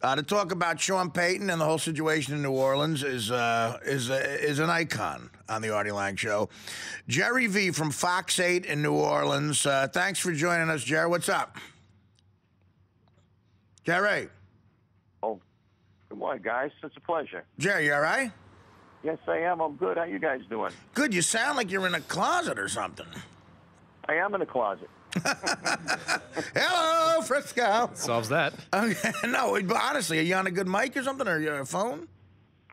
To talk about Sean Payton and the whole situation in New Orleans is an icon on the Artie Lange Show. Gerry V from Fox 8 in New Orleans. Thanks for joining us, Gerry. What's up? Gerry. Oh, good morning, guys. It's a pleasure. Gerry, you all right? Yes, I am. I'm good. How you guys doing? Good. You sound like you're in a closet or something. I am in a closet. Hello, Frisco. Solves that. Okay. No, but honestly, are you on a good mic or something, or are you on a phone?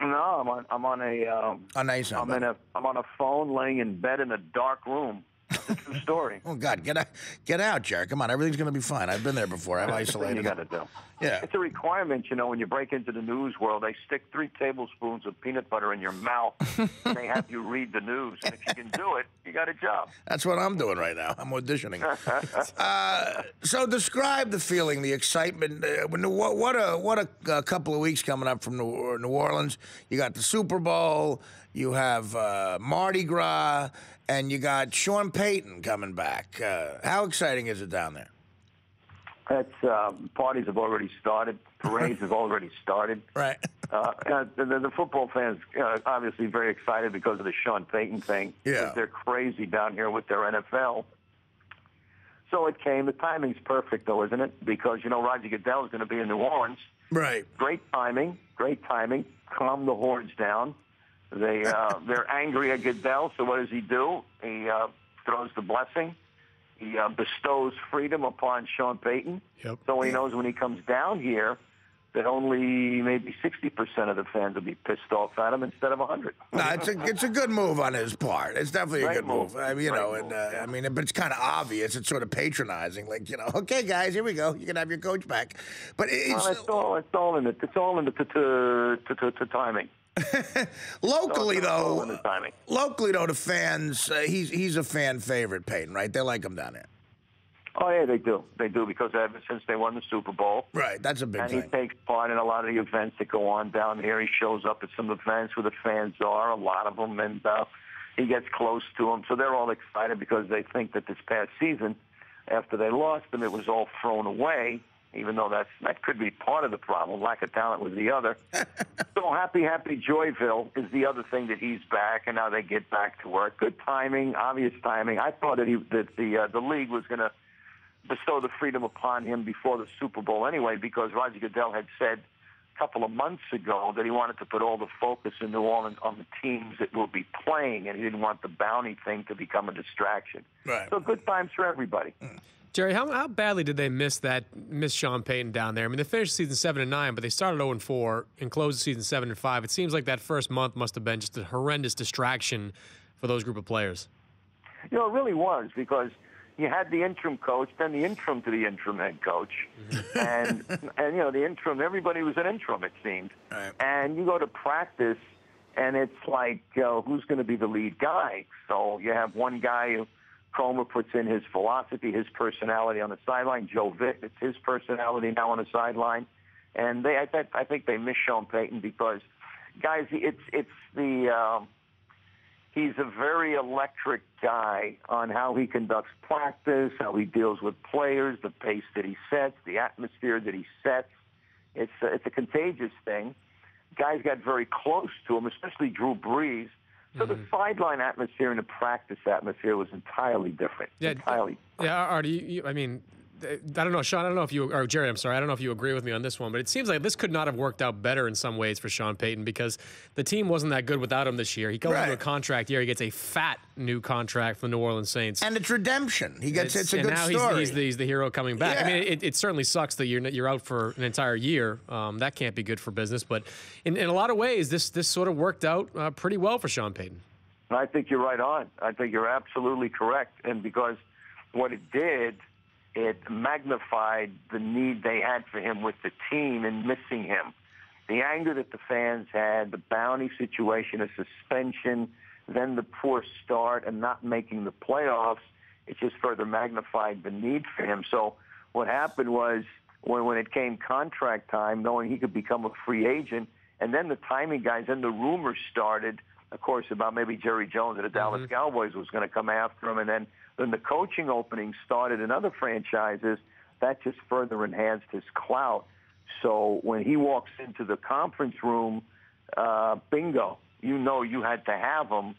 No, I'm on a. Nice. I'm on a phone, laying in bed in a dark room. It's a true story. Oh God, get out, Gerry. Come on, everything's gonna be fine. I've been there before. I've isolated. You got to do. Yeah. It's a requirement, when you break into the news world. They stick 3 tablespoons of peanut butter in your mouth, and they have you read the news. And if you can do it, you got a job. That's what I'm doing right now. I'm auditioning. So describe the feeling, the excitement. What a couple of weeks coming up from New Orleans. You got the Super Bowl. You have Mardi Gras. And you got Sean Payton coming back. How exciting is it down there? Parties have already started. Parades have already started. Right. The football fans obviously very excited because of the Sean Payton thing. Yeah. They're crazy down here with their NFL. So it came. The timing's perfect, though, isn't it? Because, Roger Goodell is going to be in New Orleans. Right. Great timing. Calm the hordes down. They're angry at Goodell, so what does he do? He throws the blessing. He bestows freedom upon Sean Payton. Yep. So he knows when he comes down here that only maybe 60% of the fans will be pissed off at him instead of 100. No, it's a good move on his part. It's definitely a good move. I mean, but it's kind of obvious. It's sort of patronizing. Like, okay, guys, here we go. You can have your coach back. But it's all in it. It's all in the timing. Locally, though, the fans, he's a fan favorite, Payton, right? They like him down there. Oh, yeah, they do. They do, because ever since they won the Super Bowl. Right, that's a big thing. And he takes part in a lot of the events that go on down here. He shows up at some events where the fans are, a lot of them, and he gets close to them. So they're all excited because they think that this past season, after they lost them, it was all thrown away, even though that could be part of the problem. Lack of talent was the other. So happy Joyville is the other thing, that he's back, and now they get back to work. Good timing, obvious timing. I thought that the league was going to bestow the freedom upon him before the Super Bowl anyway, because Roger Goodell had said a couple of months ago that he wanted to put all the focus in New Orleans on the teams that will be playing, and he didn't want the bounty thing to become a distraction. Right. So good times for everybody. Gerry, how badly did they miss Sean Payton down there? I mean, they finished the season 7-9, but they started 0-4 and closed the season 7-5. It seems like that first month must have been just a horrendous distraction for those group of players. It really was, because you had the interim coach, then the interim to the interim head coach, and the interim. Everybody was an interim, it seemed. Right. And you go to practice, and it's like, who's going to be the lead guy? So you have one guy who Comer puts in his philosophy, his personality on the sideline. Joe Vick, it's his personality now on the sideline. And I think they miss Sean Payton because, guys, he's a very electric guy on how he conducts practice, how he deals with players, the pace that he sets, the atmosphere that he sets. It's a contagious thing. Guys got very close to him, especially Drew Brees. So the sideline atmosphere and the practice atmosphere was entirely different. Yeah, entirely. Yeah, Artie, I mean, I don't know, Sean, I don't know if you, or Gerry, I'm sorry, I don't know if you agree with me on this one, but it seems like this could not have worked out better in some ways for Sean Payton, because the team wasn't that good without him this year. He goes into a contract year, he gets a fat new contract from the New Orleans Saints. And it's redemption. It's a good story. And now he's the hero coming back. Yeah. I mean, it certainly sucks that you're out for an entire year. That can't be good for business, but in a lot of ways, this sort of worked out pretty well for Sean Payton. I think you're right on. I think you're absolutely correct. And because what it did, it magnified the need they had for him with the team and missing him. The anger that the fans had, the bounty situation, a suspension, then the poor start and not making the playoffs, it just further magnified the need for him. So what happened was when it came contract time, knowing he could become a free agent, and then the timing guys and the rumors started, of course, about maybe Jerry Jones of the Dallas Cowboys was going to come after him, and then the coaching openings started in other franchises. That just further enhanced his clout. So when he walks into the conference room, bingo, you know you had to have him.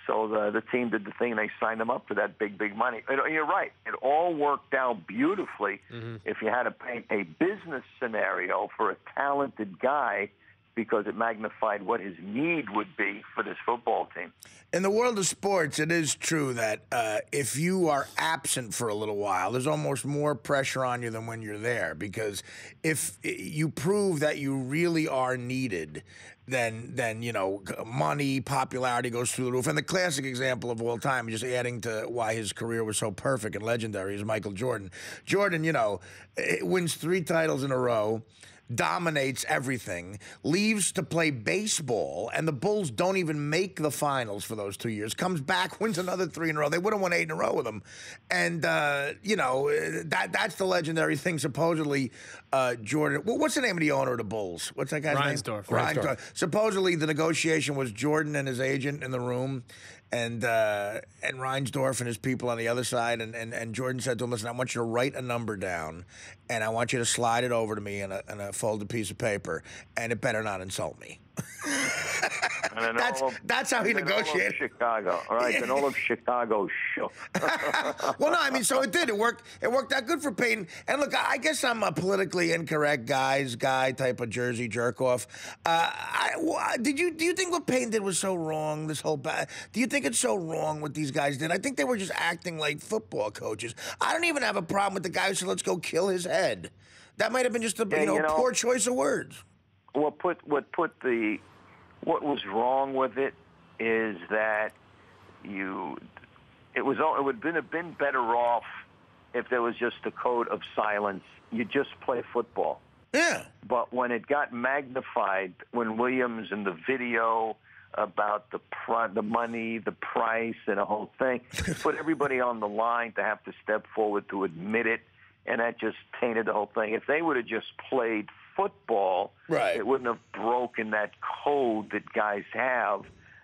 So the team did the thing, and they signed him up for that big, big money. You're right. It all worked out beautifully. If you had to paint a business scenario for a talented guy, because it magnified what his need would be for this football team. In the world of sports, it is true that if you are absent for a little while, there's almost more pressure on you than when you're there, because if you prove that you really are needed, then you know, money, popularity goes through the roof. And the classic example of all time, just adding to why his career was so perfect and legendary, is Michael Jordan. Jordan, you know, wins 3 titles in a row, dominates everything, leaves to play baseball, and the Bulls don't even make the finals for those 2 years. Comes back, wins another 3 in a row. They would have won 8 in a row with him. And, you know, that's the legendary thing, supposedly, Jordan. Well, what's the name of the owner of the Bulls? What's that guy's name? Reinsdorf. Supposedly, the negotiation was Jordan and his agent in the room, and Reinsdorf and his people on the other side, and Jordan said to him, listen, I want you to write a number down, and I want you to slide it over to me in a folded piece of paper, and it better not insult me. That's how he negotiated. Chicago, all right, and all of Chicago shook. Well, no, I mean, so it did. It worked out good for Peyton. And look, I guess I'm a politically incorrect guy type of Jersey jerk off. Do you think what Peyton did was so wrong? Do you think it's so wrong what these guys did? I think they were just acting like football coaches. I don't even have a problem with the guy who said, "Let's go kill his head." That might have been just a poor choice of words. What was wrong with it is that it would have been better off if there was just a code of silence. You just play football. Yeah. But when it got magnified, when Williams and the video about the money, the price, and the whole thing, put everybody on the line to have to step forward to admit it, and that just tainted the whole thing. If they would have just played football, right, it wouldn't have broken that code that guys have,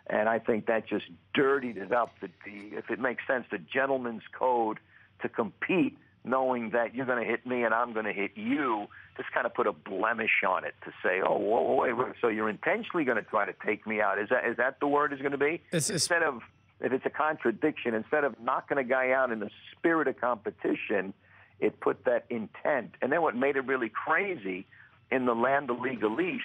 and I think that just dirtied it up. If it makes sense, the gentleman's code to compete, knowing that you're going to hit me and I'm going to hit you, just kind of put a blemish on it to say, oh, wait, so you're intentionally going to try to take me out. Is that the word is going to be? Instead of, if it's a contradiction, instead of knocking a guy out in the spirit of competition, it put that intent. And then what made it really crazy, in the land of legalese,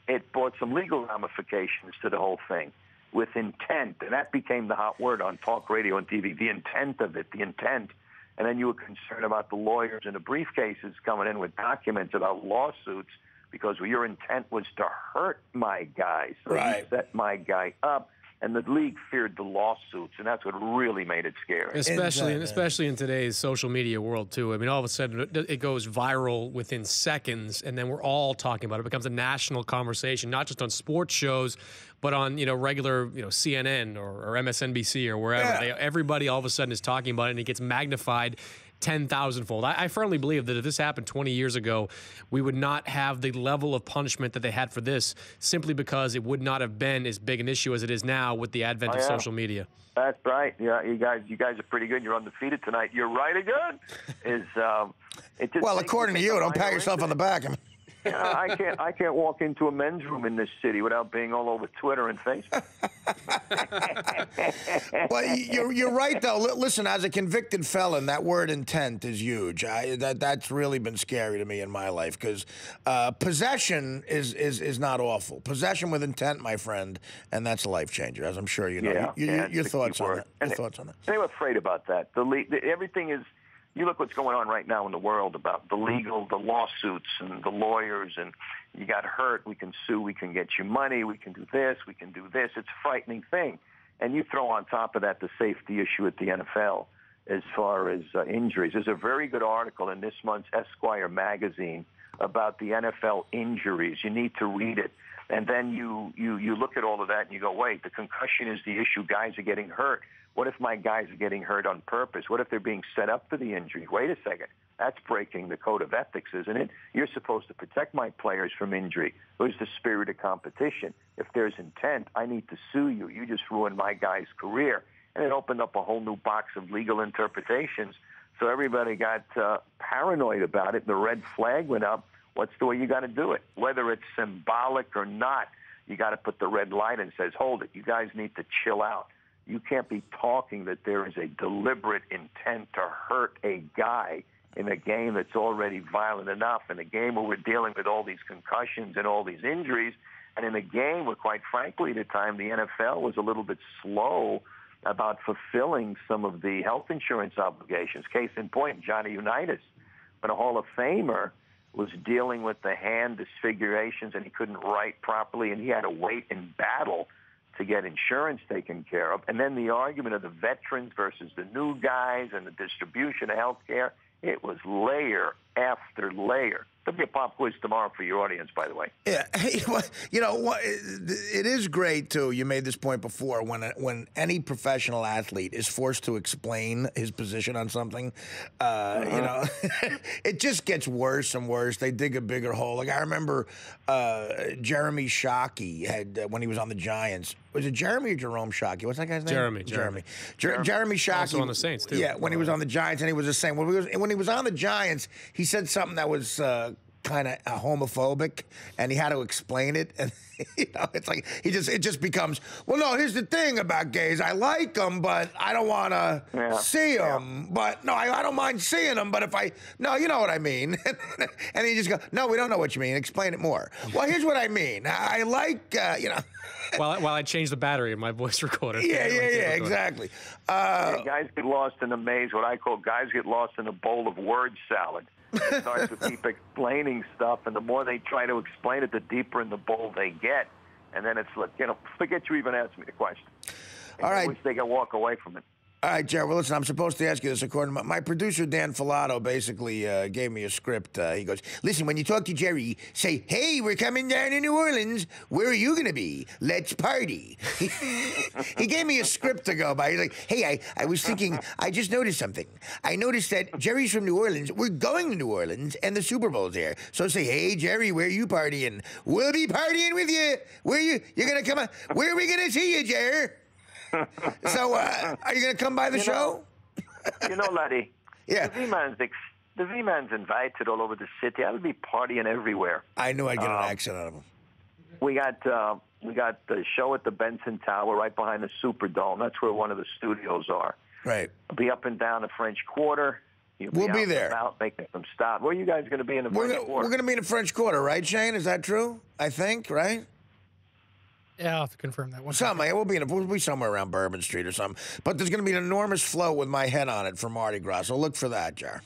it brought some legal ramifications to the whole thing with intent. And that became the hot word on talk radio and TV, the intent of it, the intent. And then you were concerned about the lawyers and the briefcases coming in with documents about lawsuits because your intent was to hurt my guy. So you set my guy up. And the league feared the lawsuits, and that's what really made it scary. Especially in today's social media world, too. I mean, all of a sudden, it goes viral within seconds, and then we're all talking about it. It becomes a national conversation, not just on sports shows, but on regular CNN or MSNBC or wherever. Yeah. Everybody all of a sudden is talking about it, and it gets magnified 10,000-fold. I firmly believe that if this happened 20 years ago, we would not have the level of punishment that they had for this, simply because it would not have been as big an issue as it is now with the advent of social media. That's right. Yeah, you guys are pretty good. You're undefeated tonight. You're right again. It just according to you, don't pat yourself on the back. I can't walk into a men's room in this city without being all over Twitter and Facebook. Well, you're right, though. Listen, as a convicted felon, that word intent is huge. That's really been scary to me in my life, because possession is not awful. Possession with intent, my friend, and that's a life changer, as I'm sure you know. Your thoughts on that? Your thoughts on that? They were afraid about that. Everything is. You look what's going on right now in the world about the lawsuits and the lawyers, and you got hurt, we can sue, we can get you money, we can do this, we can do this. It's a frightening thing. And you throw on top of that the safety issue at the NFL as far as injuries. There's a very good article in this month's Esquire magazine about the NFL injuries. You need to read it. And then you look at all of that and you go, wait, the concussion is the issue. Guys are getting hurt. What if my guys are getting hurt on purpose? What if they're being set up for the injury? Wait a second. That's breaking the code of ethics, isn't it? You're supposed to protect my players from injury. There's the spirit of competition. If there's intent, I need to sue you. You just ruined my guy's career. And it opened up a whole new box of legal interpretations. So everybody got paranoid about it. The red flag went up. what's the way you got to do it? Whether it's symbolic or not, you got to put the red light and says, hold it, you guys need to chill out. You can't be talking that there is a deliberate intent to hurt a guy in a game that's already violent enough, in a game where we're dealing with all these concussions and all these injuries, and in a game where, quite frankly, at the time the NFL was a little bit slow about fulfilling some of the health insurance obligations. Case in point, Johnny Unitas, when a Hall of Famer was dealing with the hand disfigurations and he couldn't write properly, and he had to wait in battle to get insurance taken care of. And then the argument of the veterans versus the new guys and the distribution of health care, it was layer after layer. There'll be a pop quiz tomorrow for your audience, by the way. Yeah, you know what? It is great too. You made this point before. When any professional athlete is forced to explain his position on something, you know, it just gets worse and worse. They dig a bigger hole. Like I remember Jeremy Shockey had when he was on the Giants. Was it Jeremy or Jerome Shockey? What's that guy's name? Jeremy Shockey. Also on the Saints too. Yeah, when he was on the Giants, and he was the same. When he was on the Giants, he said something that was kind of homophobic, and he had to explain it. And you know, it's like it just becomes, well, no, here's the thing about gays. I like them, but I don't want to see them. But no, I don't mind seeing them. But no, you know what I mean. And he just go, no, we don't know what you mean. Explain it more. Well, here's what I mean. I like, you know. While I change the battery in my voice recorder. Yeah, exactly. Guys get lost in a maze. What I call guys get lost in a bowl of word salad. They start to keep explaining stuff, and the more they try to explain it, the deeper in the bowl they get. And then it's like, you know, forget you even asked me the question. All right. I wish they could walk away from it. All right, Gerry, well, listen, I'm supposed to ask you this. According to my producer, Dan Filato, basically gave me a script. He goes, listen, when you talk to Gerry, say, hey, we're coming down to New Orleans. Where are you going to be? Let's party. He gave me a script to go by. He's like, hey, I was thinking, I just noticed something. I noticed that Gerry's from New Orleans. We're going to New Orleans, and the Super Bowl's there. So say, hey, Gerry, where are you partying? We'll be partying with you. You're going to come on? Where are we going to see you, Gerry? So, are you going to come by the show? You know, laddie. Yeah. The V-Man's invited all over the city. I'll be partying everywhere. I knew I'd get an accent out of him. We got the show at the Benson Tower right behind the Superdome. That's where one of the studios are. Right. I'll be up and down the French Quarter. We'll be there. Out making some stops. Where are you guys going to be in the French Quarter? We're going to be in the French Quarter, right, Shane? Is that true? I think, right? Yeah, I'll have to confirm that one. We'll be somewhere around Bourbon Street or something. But there's going to be an enormous float with my head on it for Mardi Gras. So look for that, Jar.